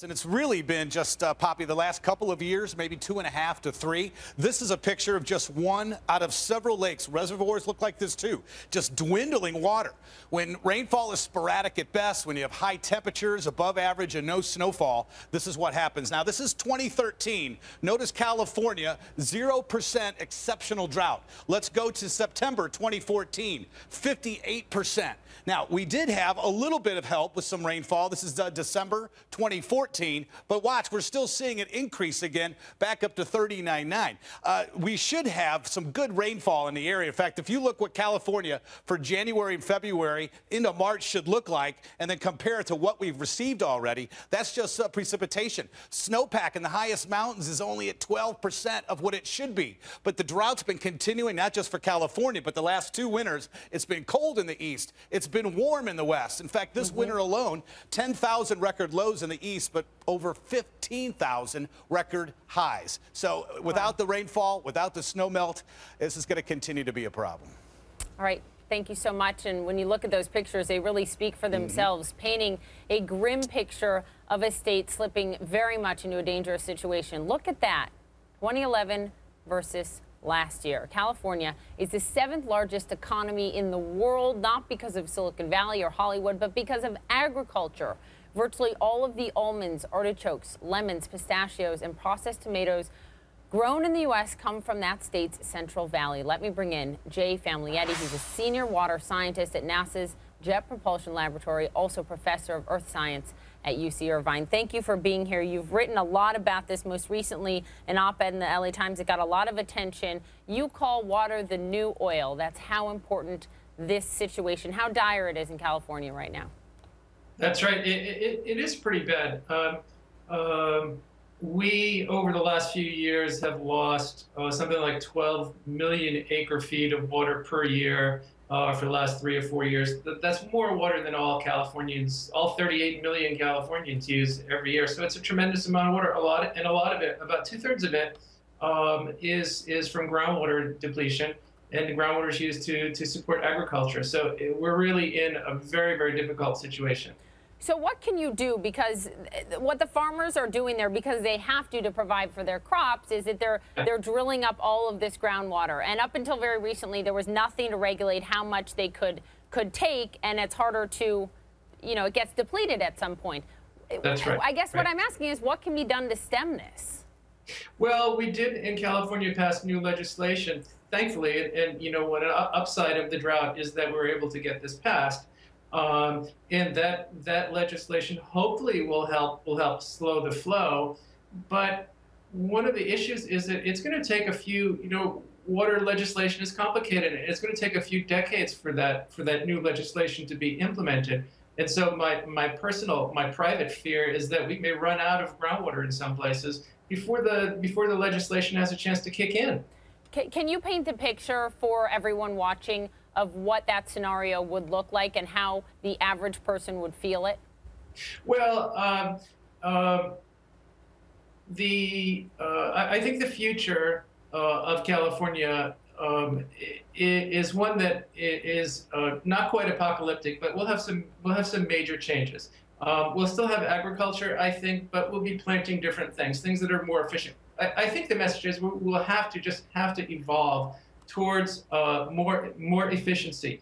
And it's really been just, Poppy, the last couple of years, maybe 2.5 to 3. This is a picture of just one out of several lakes. Reservoirs look like this, too. Just dwindling water. When rainfall is sporadic at best, when you have high temperatures, above average, and no snowfall, this is what happens. Now, this is 2013. Notice California, 0% exceptional drought. Let's go to September 2014, 58%. Now, we did have a little bit of help with some rainfall. This is December 2014. But watch, we're still seeing it increase again, back up to 39.9. We should have some good rainfall in the area. In fact, if you look what California for January and February into March should look like, and then compare it to what we've received already, that's just precipitation. Snowpack in the highest mountains is only at 12% of what it should be. But the drought's been continuing, not just for California, but the last 2 winters. It's been cold in the east. It's been warm in the west. In fact, this winter alone, 10,000 record lows in the east, but over 15,000 record highs. So without the rainfall, without the snow melt, this is going to continue to be a problem. All right. Thank you so much. And when you look at those pictures, they really speak for themselves, painting a grim picture of a state slipping very much into a dangerous situation. Look at that. 2011 versus last year. California is the 7th largest economy in the world, not because of Silicon Valley or Hollywood, but because of agriculture. Virtually all of the almonds, artichokes, lemons, pistachios, and processed tomatoes grown in the U.S. come from that state's Central Valley. Let me bring in Jay Famulietti. He's a senior water scientist at NASA's Jet Propulsion Laboratory, also professor of earth science at UC Irvine. Thank you for being here. You've written a lot about this, most recently an op-ed in the LA Times that got a lot of attention. You call water the new oil. That's how important this situation, how dire it is in California right now. That's right. It is pretty bad. We, over the last few years, have lost something like 12 million acre-feet of water per year for the last 3 or 4 years. That's more water than all Californians, all 38 million Californians use every year. So it's a tremendous amount of water. A lot of it, about 2/3 of it, is from groundwater depletion, and the groundwater is used to support agriculture. So we're really in a very, very difficult situation. So what can you do? Because what the farmers are doing there, because they have to provide for their crops, is that they're drilling up all of this groundwater. And up until very recently, there was nothing to regulate how much they could take, and it's harder to, it gets depleted at some point. That's right. I guess what I'm asking is, what can be done to stem this? Well, we did in California pass new legislation, thankfully, and what an upside of the drought is that we're able to get this passed. And that legislation hopefully will help slow the flow. But one of the issues is that it's going to take a few, water legislation is complicated. It's going to take a few decades for that new legislation to be implemented. And so my private fear is that we may run out of groundwater in some places before the legislation has a chance to kick in. Can you paint the picture for everyone watching of what that scenario would look like and how the average person would feel it? Well, I think the future of California is one that is not quite apocalyptic, but we'll have some major changes. We'll still have agriculture, I think, but we'll be planting different things that are more efficient. I think the message is we'll have to evolve towards more efficiency.